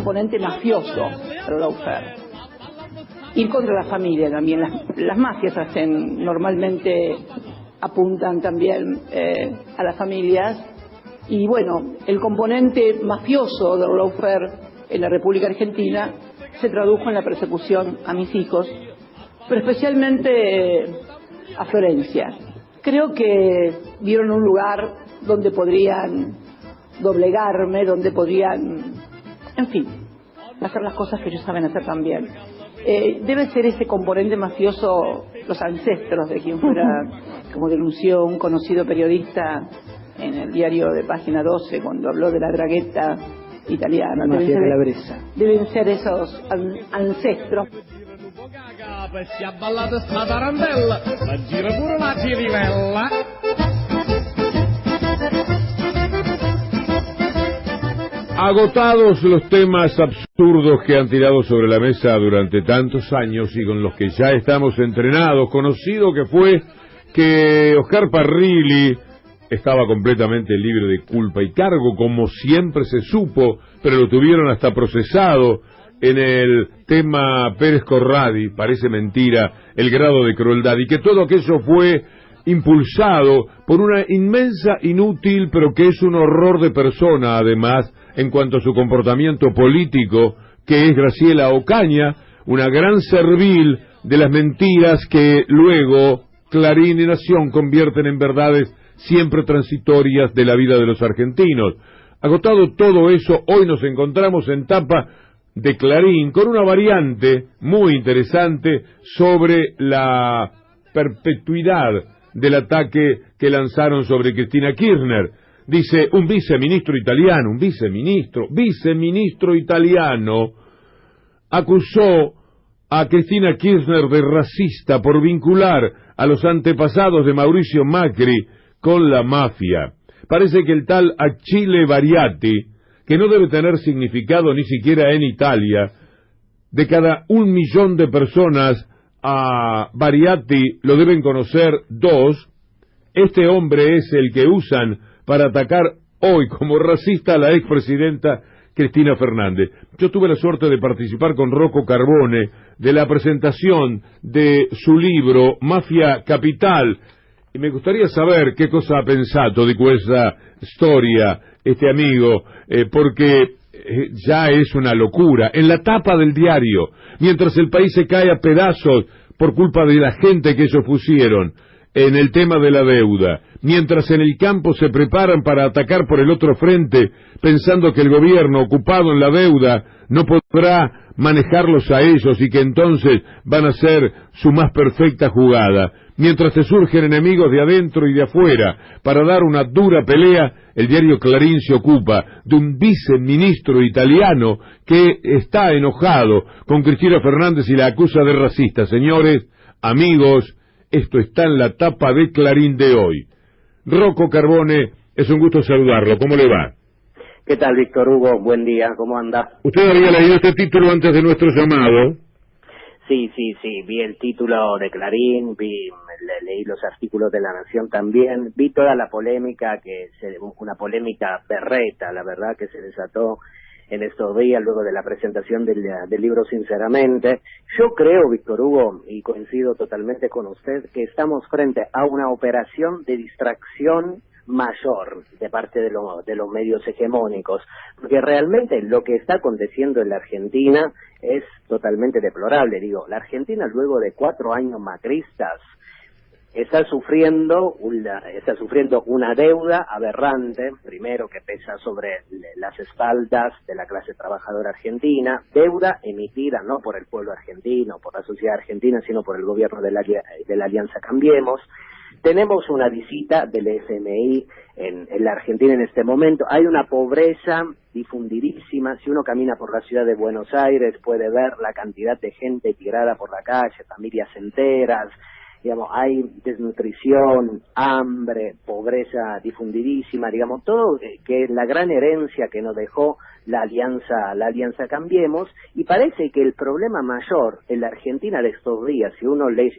componente mafioso del lawfare. Ir contra la familia también. Las mafias normalmente apuntan también a las familias. Y bueno, el componente mafioso del lawfare en la República Argentina se tradujo en la persecución a mis hijos, pero especialmente a Florencia. Creo que dieron un lugar donde podrían doblegarme, donde podrían, en fin, hacer las cosas que ellos saben hacer también. Debe ser ese componente mafioso, los ancestros de quien fuera, como denunció un conocido periodista en el diario de Página 12 cuando habló de la dragueta italiana. Deben ser esos ancestros. Agotados los temas absurdos que han tirado sobre la mesa durante tantos años y con los que ya estamos entrenados, conocido que fue que Oscar Parrilli estaba completamente libre de culpa y cargo, como siempre se supo, pero lo tuvieron hasta procesado en el tema Pérez Corradi, parece mentira el grado de crueldad, y que todo aquello fue impulsado por una inmensa, inútil, pero que es un horror de persona, además, en cuanto a su comportamiento político, que es Graciela Ocaña, una gran servil de las mentiras que luego Clarín y Nación convierten en verdades siempre transitorias de la vida de los argentinos. Agotado todo eso, hoy nos encontramos en tapa de Clarín con una variante muy interesante sobre la perpetuidad del ataque que lanzaron sobre Cristina Kirchner. Dice, un viceministro italiano acusó a Cristina Kirchner de racista por vincular a los antepasados de Mauricio Macri con la mafia. Parece que el tal Achille Variati, que no debe tener significado ni siquiera en Italia, de cada 1 millón de personas a Variati lo deben conocer 2, este hombre es el que usan para atacar hoy como racista a la expresidenta Cristina Fernández. Yo tuve la suerte de participar con Rocco Carbone de la presentación de su libro Mafia Capital, y me gustaría saber qué cosa ha pensato di questa storia este amigo, porque ya es una locura. En la tapa del diario, mientras el país se cae a pedazos por culpa de la gente que ellos pusieron en el tema de la deuda, mientras en el campo se preparan para atacar por el otro frente, pensando que el gobierno ocupado en la deuda no podrá manejarlos a ellos y que entonces van a ser su más perfecta jugada, mientras se surgen enemigos de adentro y de afuera para dar una dura pelea, el diario Clarín se ocupa de un viceministro italiano que está enojado con Cristina Fernández y la acusa de racista. Señores, amigos, esto está en la tapa de Clarín de hoy. Rocco Carbone, es un gusto saludarlo. ¿Cómo le va? ¿Qué tal, Víctor Hugo? Buen día, ¿cómo anda? ¿Usted había leído este título antes de nuestro llamado? Sí, vi el título de Clarín, leí los artículos de La Nación también, vi toda la polémica, una polémica berreta, la verdad, que se desató en estos días luego de la presentación del libro Sinceramente. Yo creo, Víctor Hugo, y coincido totalmente con usted, que estamos frente a una operación de distracción mayor de parte de los medios hegemónicos, porque realmente lo que está aconteciendo en la Argentina es totalmente deplorable. Digo, la Argentina luego de 4 años macristas está sufriendo una deuda aberrante, primero, que pesa sobre las espaldas de la clase trabajadora argentina, deuda emitida no por el pueblo argentino, por la sociedad argentina, sino por el gobierno de la Alianza Cambiemos. Tenemos una visita del FMI en la Argentina en este momento. Hay una pobreza difundidísima. Si uno camina por la ciudad de Buenos Aires puede ver la cantidad de gente tirada por la calle, familias enteras. Digamos, hay desnutrición, hambre, pobreza difundidísima, digamos, todo que es la gran herencia que nos dejó la Alianza Cambiemos, y parece que el problema mayor en la Argentina de estos días, si uno lee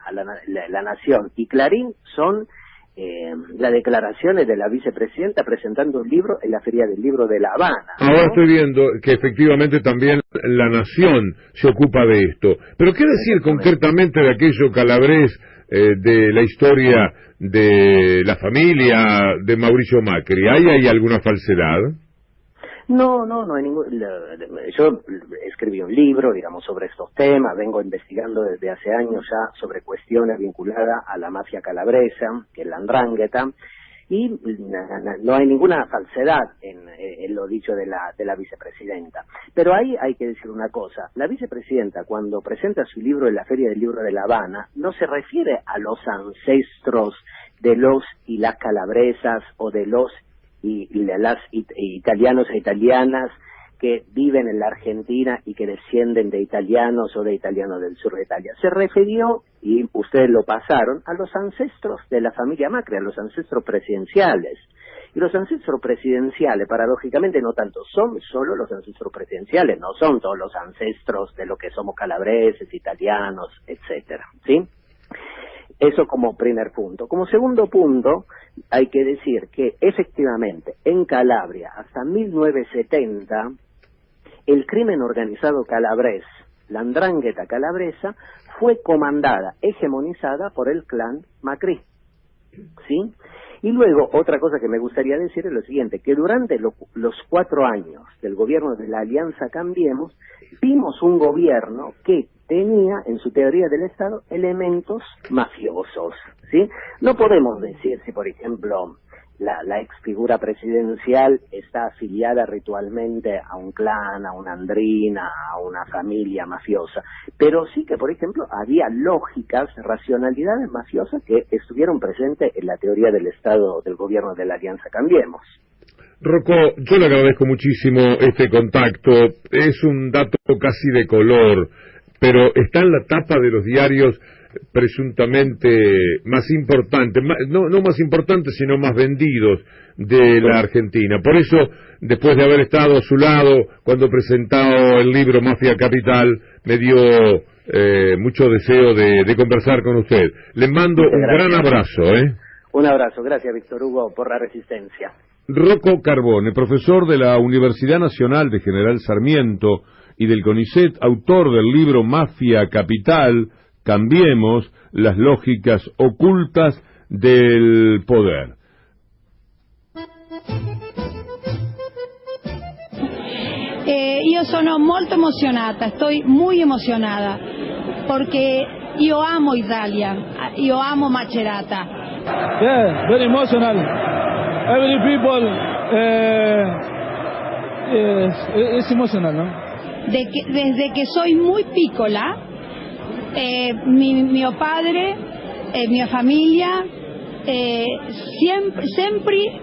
a la Nación y Clarín, son las declaraciones de la vicepresidenta presentando un libro en la Feria del Libro de La Habana, ¿no? Ahora estoy viendo que efectivamente también La Nación se ocupa de esto. Pero ¿qué decir concretamente de aquello calabrés, de la historia de la familia de Mauricio Macri? ¿Hay alguna falsedad? No hay ningún... Yo escribí un libro, digamos, sobre estos temas, vengo investigando desde hace años ya sobre cuestiones vinculadas a la mafia calabresa, que es la 'Ndrangheta, y no hay ninguna falsedad en lo dicho de la vicepresidenta. Pero ahí hay que decir una cosa, la vicepresidenta cuando presenta su libro en la Feria del Libro de La Habana, no se refiere a los ancestros de los y las calabresas o de los y las italianos e italianas que viven en la Argentina y que descienden de italianos o de italianos del sur de Italia. Se refirió, y ustedes lo pasaron, a los ancestros de la familia Macri, a los ancestros presidenciales. Y los ancestros presidenciales, paradójicamente, no tanto son solo los ancestros presidenciales, no son todos los ancestros de lo que somos calabreses, italianos, etcétera, ¿sí? Eso como primer punto. Como segundo punto, hay que decir que efectivamente en Calabria hasta 1970 el crimen organizado calabrés, la 'Ndrangheta calabresa, fue comandada, hegemonizada por el clan Macri, ¿sí? Y luego, otra cosa que me gustaría decir es lo siguiente, que durante los 4 años del gobierno de la Alianza Cambiemos, vimos un gobierno que tenía, en su teoría del Estado, elementos mafiosos, ¿sí? No podemos decir si, por ejemplo, la ex figura presidencial está afiliada ritualmente a un clan, a una andrina, a una familia mafiosa, pero sí que, por ejemplo, había lógicas, racionalidades mafiosas que estuvieron presentes en la teoría del Estado del gobierno de la Alianza Cambiemos. Rocco, yo le agradezco muchísimo este contacto, es un dato casi de color, pero está en la tapa de los diarios presuntamente más importantes, no más importantes, sino más vendidos de la Argentina. Por eso, después de haber estado a su lado cuando presentó el libro Mafia Capital, me dio mucho deseo de conversar con usted. Le mando un gran abrazo. Un abrazo, gracias Víctor Hugo por la resistencia. Rocco Carbone, profesor de la Universidad Nacional de General Sarmiento y del CONICET, autor del libro Mafia Capital, Cambiemos, las lógicas ocultas del poder. Io sono molto emozionata, estoy muy emocionada, porque io amo Italia, io amo Macerata. Yeah, very emotional. Every people es emocional, ¿no? Desde que soy muy piccola, mio padre, mia famiglia, sempre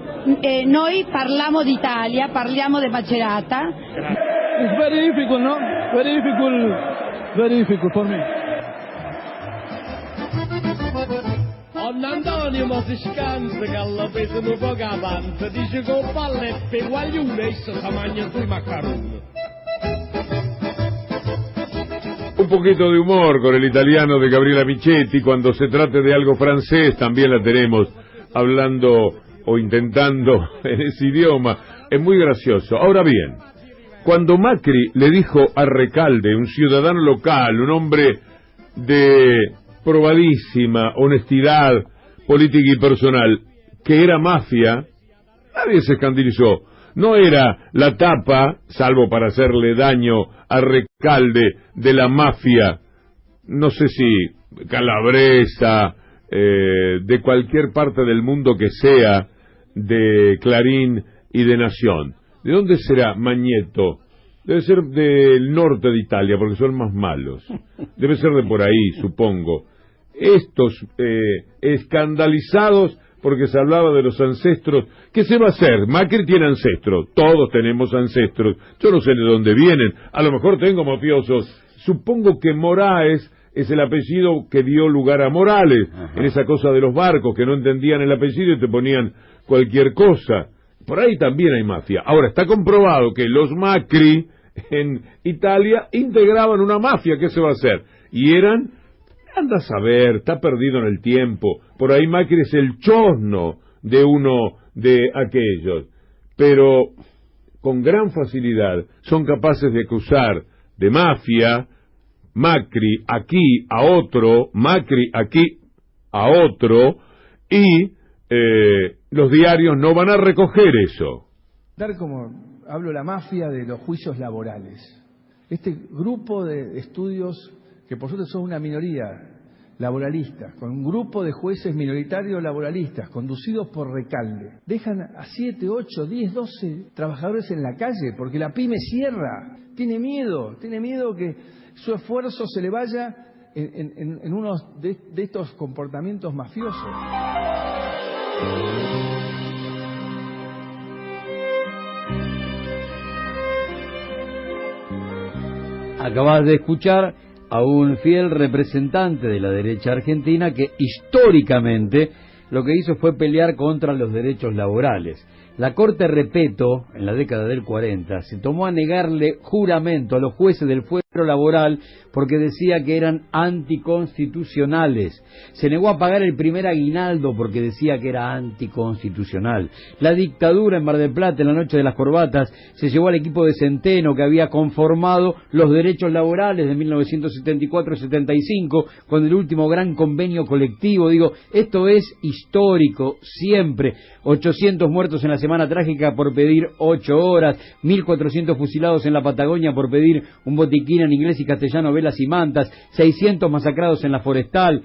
noi parliamo d'Italia, parliamo di Macerata. It's very difficult, no? Very difficult for me. Antonio Mosiscanza che alla pesa un po' avanti dice che un palle per guaglione e si mangia sui macaroni. Un poquito de humor con el italiano de Gabriela Michetti. Cuando se trate de algo francés también la tenemos hablando o intentando en ese idioma. Es muy gracioso. Ahora bien, cuando Macri le dijo a Recalde, un ciudadano local, un hombre de probadísima honestidad política y personal, que era mafia, nadie se escandalizó. No era la tapa, salvo para hacerle daño a Recalde, de la mafia, no sé si calabresa, de cualquier parte del mundo que sea, de Clarín y de Nación. ¿De dónde será Magneto? Debe ser del norte de Italia, porque son más malos. Debe ser de por ahí, supongo. Estos escandalizados porque se hablaba de los ancestros. ¿Qué se va a hacer? Macri tiene ancestros, todos tenemos ancestros. Yo no sé de dónde vienen, a lo mejor tengo mafiosos. Supongo que Moraes es el apellido que dio lugar a Morales. Ajá. En esa cosa de los barcos, que no entendían el apellido y te ponían cualquier cosa. Por ahí también hay mafia. Ahora, está comprobado que los Macri en Italia integraban una mafia. ¿Qué se va a hacer? Y eran Anda a saber, está perdido en el tiempo. Por ahí Macri es el chosno de uno de aquellos. Pero con gran facilidad son capaces de acusar de mafia, Macri aquí a otro, Macri aquí a otro, y los diarios no van a recoger eso. Dar como hablo la mafia de los juicios laborales. Este grupo de estudios, que por suerte son una minoría laboralista, con un grupo de jueces minoritarios laboralistas, conducidos por Recalde, dejan a 7, 8, 10, 12 trabajadores en la calle, porque la pyme cierra, tiene miedo que su esfuerzo se le vaya en uno de estos comportamientos mafiosos. Acabas de escuchar a un fiel representante de la derecha argentina que históricamente lo que hizo fue pelear contra los derechos laborales. La Corte Repetto, en la década del 40, se tomó a negarle juramento a los jueces del fuero laboral porque decía que eran anticonstitucionales. Se negó a pagar el primer aguinaldo porque decía que era anticonstitucional. La dictadura en Mar del Plata, en la noche de las corbatas, se llevó al equipo de Centeno que había conformado los derechos laborales de 1974 y 75 con el último gran convenio colectivo. Digo, esto es histórico, siempre. 800 muertos en la semana trágica por pedir 8 horas, 1.400 fusilados en la Patagonia por pedir un botiquín en inglés y castellano, velas y mantas, 600 masacrados en la Forestal,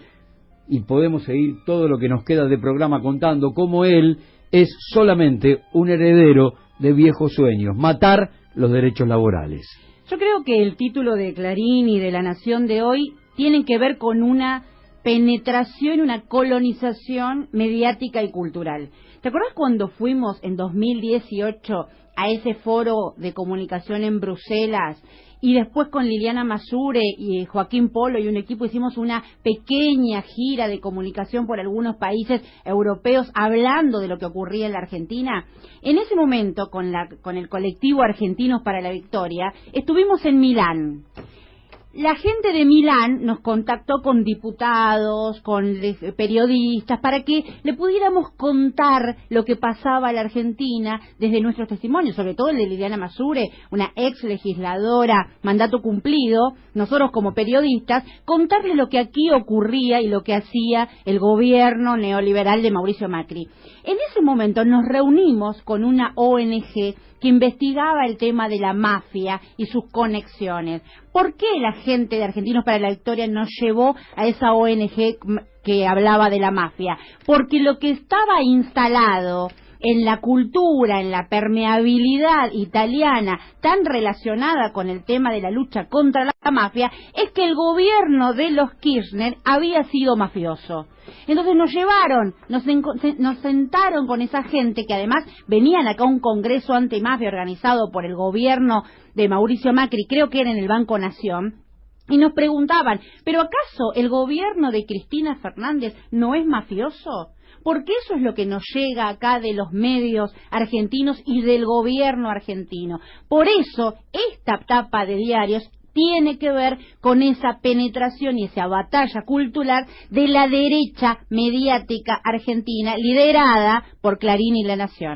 y podemos seguir todo lo que nos queda de programa contando cómo él es solamente un heredero de viejos sueños, matar los derechos laborales. Yo creo que el título de Clarín y de La Nación de hoy tienen que ver con una penetración, una colonización mediática y cultural. ¿Te acuerdas cuando fuimos en 2018 a ese foro de comunicación en Bruselas y después con Liliana Masure y Joaquín Polo y un equipo hicimos una pequeña gira de comunicación por algunos países europeos hablando de lo que ocurría en la Argentina? En ese momento, con el colectivo Argentinos para la Victoria, estuvimos en Milán. La gente de Milán nos contactó con diputados, con periodistas, para que le pudiéramos contar lo que pasaba en la Argentina desde nuestros testimonios, sobre todo el de Liliana Masure, una ex legisladora, mandato cumplido, nosotros como periodistas, contarle lo que aquí ocurría y lo que hacía el gobierno neoliberal de Mauricio Macri. En ese momento nos reunimos con una ONG que investigaba el tema de la mafia y sus conexiones. ¿Por qué la gente de Argentinos para la Victoria nos llevó a esa ONG que hablaba de la mafia? Porque lo que estaba instalado en la cultura, en la permeabilidad italiana tan relacionada con el tema de la lucha contra la mafia, es que el gobierno de los Kirchner había sido mafioso. Entonces nos llevaron, nos sentaron con esa gente que además venían acá a un congreso antimafia organizado por el gobierno de Mauricio Macri, creo que era en el Banco Nación, y nos preguntaban, ¿pero acaso el gobierno de Cristina Fernández no es mafioso? Porque eso es lo que nos llega acá de los medios argentinos y del gobierno argentino. Por eso, esta tapa de diarios tiene que ver con esa penetración y esa batalla cultural de la derecha mediática argentina, liderada por Clarín y La Nación.